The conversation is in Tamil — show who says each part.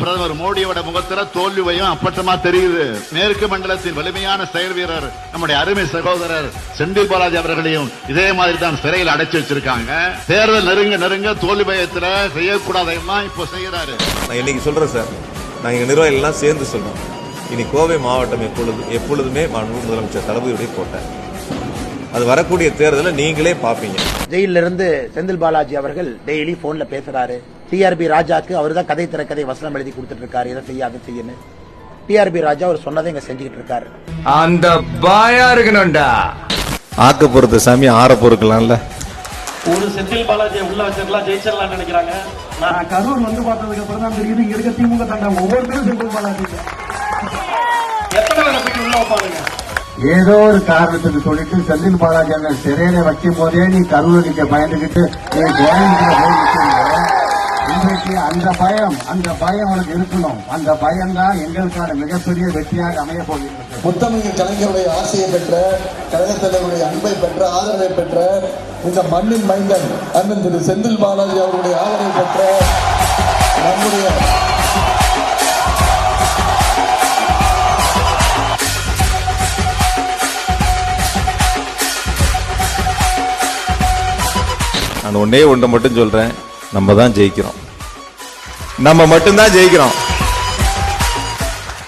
Speaker 1: பிரதமர் மோடியோட முகத்துல தோல்வியும் அப்பட்டமா தெரியுது. மேற்கு மண்டலத்தின் வலிமையான செயல் வீரர் நம்முடைய அருமை சகோதரர் செந்தில் பாலாஜி அவர்களையும் இதே மாதிரி தான் சிறையில் அடைச்சு வச்சிருக்காங்க. தேர்தல் நெருங்க தோல்வி பயத்துல செய்யக்கூடாதெல்லாம் இப்போ செய்யறாரு.
Speaker 2: நான் இன்னைக்கு சொல்றேன் சார், நான் எங்க நிர்வாகிகள் எல்லாம் சேர்ந்து சொல்றோம். இனி கோவை மாவட்டம் எப்பொழுதுமே முதலமைச்சர் தளபதியுடைய கோட்டை. அது வரக்கூடிய தேர்தலில் நீங்களே பாப்பீங்க.
Speaker 3: ஜெயில இருந்து செந்தில் பாலாஜி அவர்கள் டெய்லி போன்ல பேசுறாரு. டிஆர்பி ராஜாக்கு அவர் தான் கதை திரைக்கதை வசனம் எழுதி கொடுத்துட்டு இருக்காரு. இதை செய்ய அதை செய்யணும். டிஆர்பி ராஜா அவர் சொன்னதை இங்க செஞ்சுக்கிட்டு இருக்காரு.
Speaker 4: அந்த பாயா இருக்கணும்டா.
Speaker 2: ஆக்க பொறுத்த சாமி ஆற பொறுக்கலாம்ல.
Speaker 5: ஒரு செந்தில் பாலாஜியை உள்ள வச்சிருக்கலாம், ஜெயிச்சிடலாம் நினைக்கிறாங்க. நான் கரூர் வந்து பார்த்ததுக்கு அப்புறம் தான் தெரியுது இங்க இருக்க திமுக தாண்டா ஒவ்வொருத்தரும் செந்தில் பாலாஜி எத்தனை பேரை போய் உள்ள வைப்பாங்க.
Speaker 6: ஏதோ ஒரு காரணத்துக்கு சொல்லிட்டு செந்தில் பாலாஜி அந்த சிறையில வைக்கும் போதே நீ கரூருக்கு பயந்துகிட்டு இன்றைக்கு அந்த பயம் உனக்கு இருக்கணும். அந்த பயம் தான் எங்களுக்கான மிகப்பெரிய வெற்றியாக அமைய போகிறது.
Speaker 7: முத்தமிழ் கலைஞருடைய ஆசையை பெற்ற, கழகத் தலைவருடைய அன்பை பெற்ற, ஆதரவை பெற்ற இந்த மண்ணின் மைந்தன் அண்ணன் திரு செந்தில் பாலாஜி அவருடைய ஆதரவை பெற்ற நம்முடைய
Speaker 2: நான் ஒன்னே ஒன்றை மட்டும் சொல்றேன், நம்ம தான் ஜெயிக்கிறோம். நம்ம மட்டும்தான் ஜெயிக்கிறோம்.